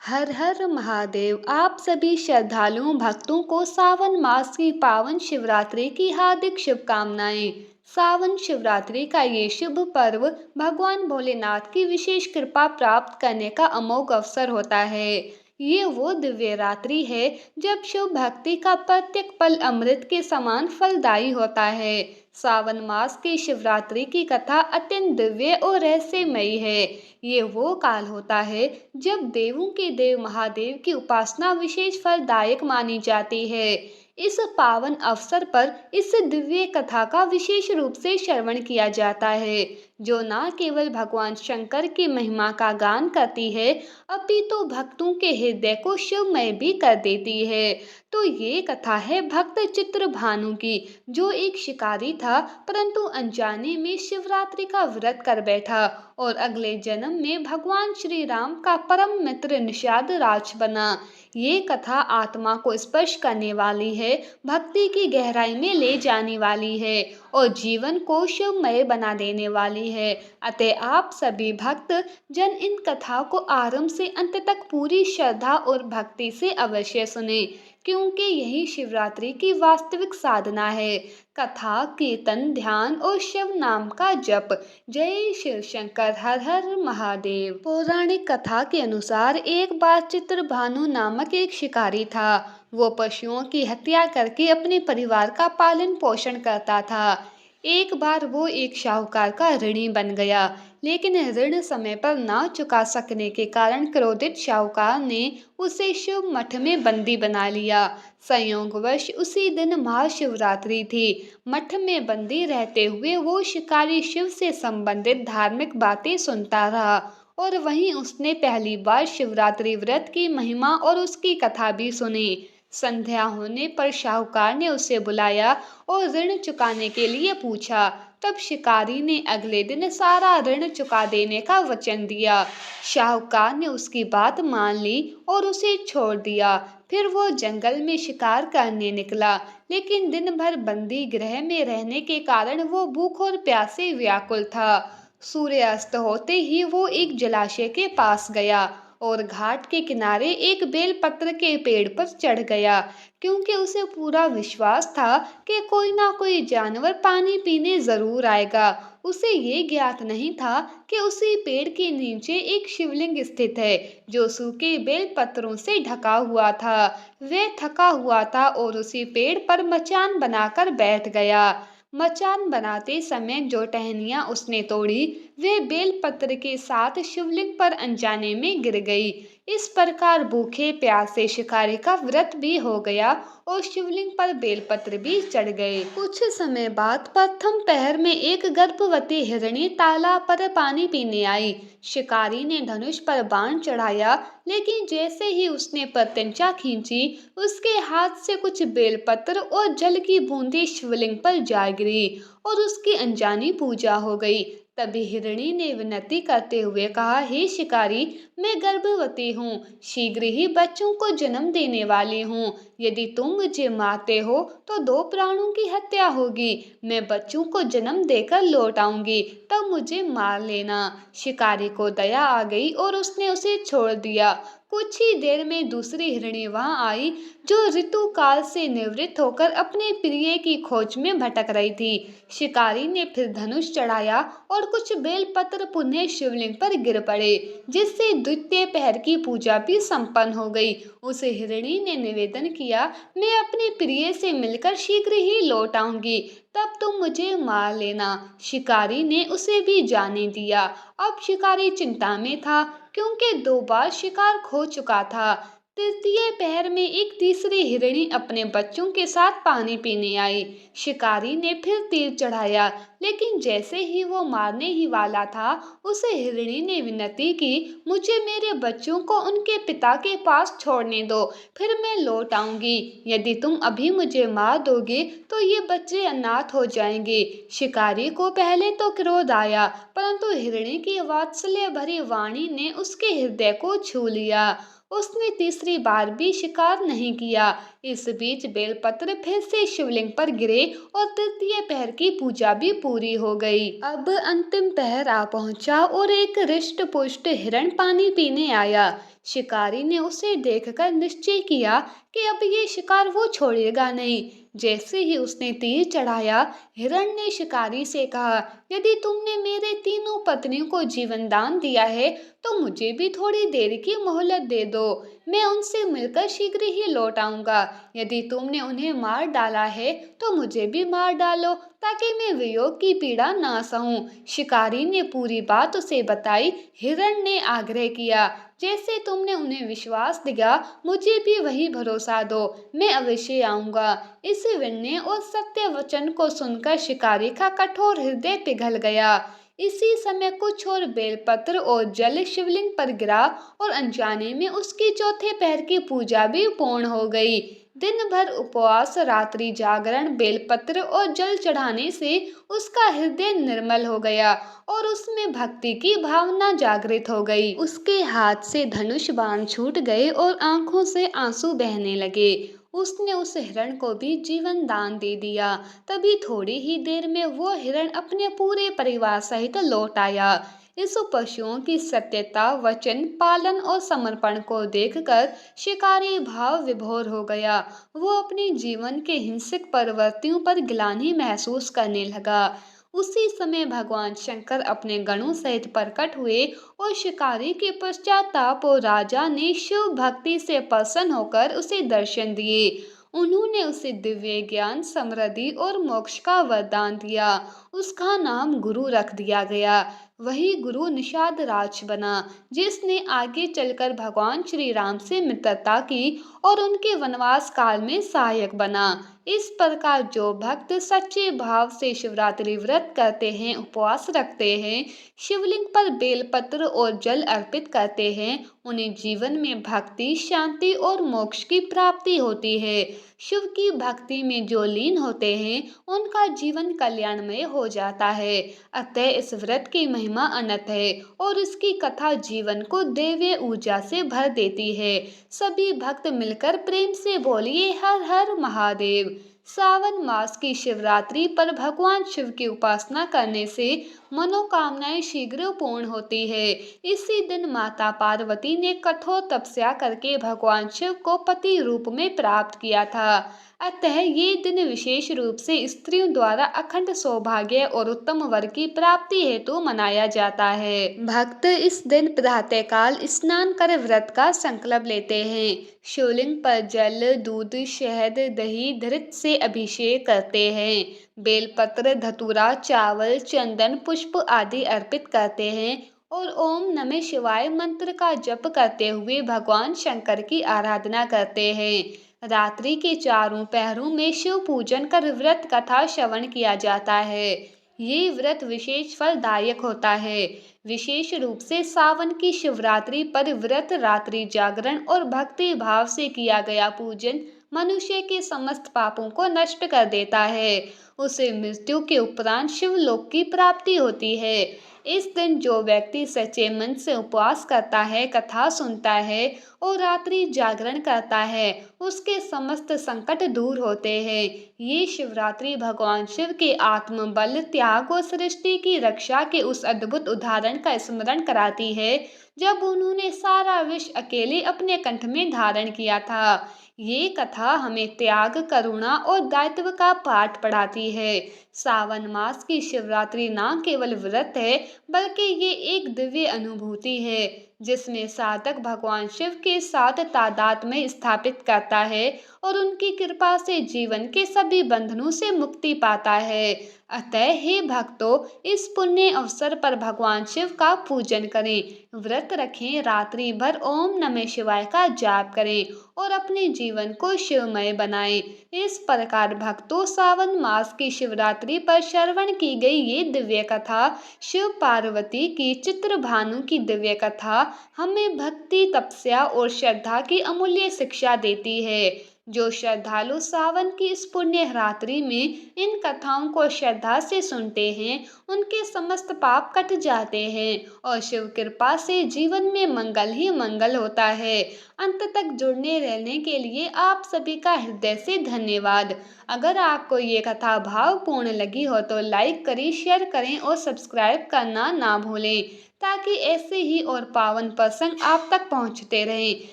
हर हर महादेव। आप सभी श्रद्धालुओं भक्तों को सावन मास की पावन शिवरात्रि की हार्दिक शुभकामनाएं। सावन शिवरात्रि का ये शुभ पर्व भगवान भोलेनाथ की विशेष कृपा प्राप्त करने का अमोघ अवसर होता है। ये वो दिव्य रात्रि है जब शिव भक्ति का प्रत्येक पल अमृत के समान फलदायी होता है। सावन मास की शिवरात्रि की कथा अत्यंत दिव्य और रहस्यमयी है। ये वो काल होता है जब देवों के देव महादेव की उपासना विशेष फलदायक मानी जाती है। इस पावन अवसर पर इस दिव्य कथा का विशेष रूप से श्रवण किया जाता है, जो न केवल भगवान शंकर की महिमा का गान करती है, अपितु भक्तों के हृदय को शिवमय भी कर देती है। तो ये कथा है भक्त चित्रभानु की, जो एक शिकारी था परंतु अनजाने में शिवरात्रि का व्रत कर बैठा और अगले जन्म में भगवान श्री राम का परम मित्र निषाद राज बना। ये कथा आत्मा को स्पर्श करने वाली है, भक्ति की गहराई में ले जाने वाली है और जीवन को शिवमय बना देने वाली है। अतः आप सभी भक्त जन इन कथा को आरंभ से अंत तक पूरी श्रद्धा और भक्ति से अवश्य सुने, क्योंकि यही शिवरात्रि की वास्तविक साधना है। कथा, कीर्तन, ध्यान और शिव नाम का जप। जय शिव शंकर, हर हर महादेव। पौराणिक कथा के अनुसार एक बार चित्रभानु नामक एक शिकारी था। वो पशुओं की हत्या करके अपने परिवार का पालन पोषण करता था। एक बार वो एक शाहूकार का ऋणी बन गया, लेकिन ऋण समय पर ना चुका सकने के कारण क्रोधित शाहूकार ने उसे शिव मठ में बंदी बना लिया। संयोगवश उसी दिन महाशिवरात्रि थी। मठ में बंदी रहते हुए वो शिकारी शिव से संबंधित धार्मिक बातें सुनता रहा और वहीं उसने पहली बार शिवरात्रि व्रत की महिमा और उसकी कथा भी सुनी। संध्या होने पर शाहूकार ने उसे बुलाया और ऋण चुकाने के लिए पूछा। तब शिकारी ने अगले दिन सारा ऋण चुका देने का वचन दिया। शाहूकार ने उसकी बात मान ली और उसे छोड़ दिया। फिर वो जंगल में शिकार करने निकला, लेकिन दिन भर बंदी गृह में रहने के कारण वो भूख और प्यास से व्याकुल था। सूर्यास्त होते ही वो एक जलाशय के पास गया और घाट के किनारे एक बेलपत्र के पेड़ पर चढ़ गया, क्योंकि उसे पूरा विश्वास था कि कोई ना कोई जानवर पानी पीने जरूर आएगा। उसे ये ज्ञात नहीं था कि उसी पेड़ के नीचे एक शिवलिंग स्थित है, जो सूखे बेलपत्रों से ढका हुआ था। वह थका हुआ था और उसी पेड़ पर मचान बनाकर बैठ गया। मचान बनाते समय जो टहनियां उसने तोड़ी, वे बेलपत्र के साथ शिवलिंग पर अनजाने में गिर गई। इस प्रकार भूखे प्यासे शिकारी का व्रत भी हो गया और शिवलिंग पर बेलपत्र भी चढ़ गए। कुछ समय बाद प्रथम पहर में एक गर्भवती हिरणी तालाब पर पानी पीने आई। शिकारी ने धनुष पर बाण चढ़ाया, लेकिन जैसे ही उसने प्रत्यंचा खींची, उसके हाथ से कुछ बेलपत्र और जल की बूंदें शिवलिंग पर जा गिरी और उसकी अनजानी पूजा हो गई। तभी हिरणी ने विनती करते हुए कहा, हे शिकारी, मैं गर्भवती हूँ, शीघ्र ही बच्चों को जन्म देने वाली हूँ। यदि तुम मुझे मारते हो तो दो प्राणों की हत्या होगी। मैं बच्चों को जन्म देकर लौट आऊंगी, तब मुझे मार लेना। शिकारी को दया आ गई और उसने उसे छोड़ दिया। कुछ ही देर में दूसरी हिरणी वहां आई, जो ऋतु काल से निवृत्त होकर अपने प्रिय की खोज में भटक रही थी। शिकारी ने फिर धनुष चढ़ाया और कुछ बेलपत्र पुनः शिवलिंग पर गिर पड़े, जिससे द्वितीय पहर की पूजा भी संपन्न हो गई। उस हिरणी ने निवेदन किया, मैं अपने प्रिय से मिलकर शीघ्र ही लौट आऊंगी, तब तुम मुझे मार लेना। शिकारी ने उसे भी जाने दिया। अब शिकारी चिंता में था, क्योंकि दो बार शिकार खो चुका था। तृतीय पहर में एक तीसरी हिरणी अपने बच्चों के साथ पानी पीने आई। शिकारी ने फिर तीर चढ़ाया, लेकिन जैसे ही वो मारने ही वाला था, उस हिरणी ने विनती की, मुझे मेरे बच्चों को उनके पिता के पास छोड़ने दो, फिर मैं लौट आऊंगी। यदि तुम अभी मुझे मार दोगे तो ये बच्चे अनाथ हो जाएंगे। शिकारी को पहले तो क्रोध आया, परंतु हिरणी की वात्सल्य भरी वाणी ने उसके हृदय को छू लिया। उसने तीसरी बार भी शिकार नहीं किया। इस बीच बेलपत्र फिर से शिवलिंग पर गिरे और तृतीय पहर की पूजा भी पूरी हो गई। अब अंतिम पहर आ पहुंचा और एक हृष्ट पुष्ट हिरण पानी पीने आया। शिकारी ने उसे देखकर निश्चय किया कि अब ये शिकार वो छोड़ेगा नहीं। जैसे ही उसने तीर चढ़ाया, हिरण ने शिकारी से कहा, यदि तुमने मेरे तीनों पत्नियों को जीवन दान दिया है तो मुझे भी थोड़ी देर की मोहलत दे दो। मैं उनसे मिलकर शीघ्र ही लौट आऊंगा। यदि तुमने उन्हें मार डाला है तो मुझे भी मार डालो, ताकि मैं वियोग की पीड़ा ना सहूं। शिकारी ने पूरी बात उसे बताई। हिरण ने आग्रह किया, जैसे तुमने उन्हें विश्वास दिया, मुझे भी वही भरोसा दो। मैं अवश्य आऊंगा। इस विनय और सत्य वचन को सुनकर शिकारी का कठोर हृदय पिघल गया। इसी समय कुछ और बेलपत्र और जल शिवलिंग पर गिरा और अनजाने में उसकी चौथे पहर की पूजा भी पूर्ण हो गई। दिन भर उपवास, रात्रि जागरण, बेलपत्र और जल चढ़ाने से उसका हृदय निर्मल हो गया और उसमें भक्ति की भावना जागृत हो गई। उसके हाथ से धनुष बाण छूट गए और आंखों से आंसू बहने लगे। उसने उस हिरण को भी जीवन दान दे दिया। तभी थोड़ी ही देर में वो हिरण अपने पूरे परिवार सहित लौट आया। इस पशुओं की सत्यता, वचन पालन और समर्पण को देखकर शिकारी भाव विभोर हो गया। वो अपने जीवन के हिंसक प्रवृत्तियों पर ग्लानि महसूस करने लगा। उसी समय भगवान शंकर अपने गणों सहित प्रकट हुए और शिकारी के पश्चाताप और राजा ने शिव भक्ति से प्रसन्न होकर उसे दर्शन दिए। उन्होंने उसे दिव्य ज्ञान, समृद्धि और मोक्ष का वरदान दिया। उसका नाम गुरु रख दिया गया। वही गुरु निषाद राज बना, जिसने आगे चलकर भगवान श्री राम से मित्रता की और उनके वनवास काल में सहायक बना। इस प्रकार जो भक्त सच्चे भाव से शिवरात्रि व्रत करते हैं, उपवास रखते हैं, शिवलिंग पर बेलपत्र और जल अर्पित करते हैं, उन्हें जीवन में भक्ति, शांति और मोक्ष की प्राप्ति होती है। शिव की भक्ति में जो लीन होते हैं, उनका जीवन कल्याणमय हो जाता है। अतः इस व्रत की महिमा अनंत है और इसकी कथा जीवन को दैवीय ऊर्जा से भर देती है। सभी भक्त मिलकर प्रेम से बोलिए, हर हर महादेव। सावन मास की शिवरात्रि पर भगवान शिव की उपासना करने से मनोकामनाएं शीघ्र पूर्ण होती है। इसी दिन माता पार्वती ने कठोर तपस्या करके भगवान शिव को पति रूप में प्राप्त किया था। अतः ये दिन विशेष रूप से स्त्रियों द्वारा अखंड सौभाग्य और उत्तम वर की प्राप्ति हेतु मनाया जाता है। भक्त इस दिन प्रातःकाल स्नान कर व्रत का संकल्प लेते हैं। शिवलिंग पर जल, दूध, शहद, दही, घृत से अभिषेक करते हैं। बेलपत्र, धतूरा, चावल, चंदन, पुष्प आदि अर्पित करते हैं और ओम नमः शिवाय मंत्र का जप करते हुए भगवान शंकर की आराधना करते हैं। रात्रि के चारों पहरों में शिव पूजन कर व्रत कथा श्रवण किया जाता है। ये व्रत विशेष फलदायक होता है। विशेष रूप से सावन की शिवरात्रि पर व्रत, रात्रि जागरण और भक्ति भाव से किया गया पूजन मनुष्य के समस्त पापों को नष्ट कर देता है। उसे मृत्यु के उपरांत शिवलोक की प्राप्ति होती है। इस दिन जो व्यक्ति सच्चे मन से उपवास करता है, कथा सुनता है और रात्रि जागरण करता है, उसके समस्त संकट दूर होते हैं। ये शिवरात्रि भगवान शिव के आत्मबल, त्याग और सृष्टि की रक्षा के उस अद्भुत उदाहरण का स्मरण कराती है, जब उन्होंने सारा विश्व अकेले अपने कंठ में धारण किया था। ये कथा हमें त्याग, करुणा और दायित्व का पाठ पढ़ाती है। सावन मास की शिवरात्रि न केवल व्रत है, बल्कि ये एक दिव्य अनुभूति है, जिसमें साधक भगवान शिव के साथ तादात्म्य में स्थापित करता है और उनकी कृपा से जीवन के सभी बंधनों से मुक्ति पाता है। अतः हे भक्तों, इस पुण्य अवसर पर भगवान शिव का पूजन करें, व्रत रखें, रात्रि भर ओम नमः शिवाय का जाप करें और अपने जीवन को शिवमय बनाएं। इस प्रकार भक्तों, सावन मास की शिवरात्रि पर श्रवण की गई ये दिव्य कथा, शिव पार्वती की चित्र भानु की दिव्य कथा, हमें भक्ति, तपस्या और श्रद्धा की अमूल्य शिक्षा देती है। जो श्रद्धालु सावन की इस पुण्य रात्रि में इन कथाओं को श्रद्धा से सुनते हैं, उनके समस्त पाप कट जाते हैं और शिव कृपा से जीवन में मंगल ही मंगल होता है। अंत तक जुड़ने रहने के लिए आप सभी का हृदय से धन्यवाद। अगर आपको ये कथा भावपूर्ण लगी हो तो लाइक करें, शेयर करें और सब्सक्राइब करना ना भूलें। ताकि ऐसे ही और पावन प्रसंग आप तक पहुंचते रहें।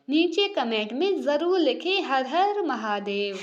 नीचे कमेंट में ज़रूर लिखें हर हर महादेव।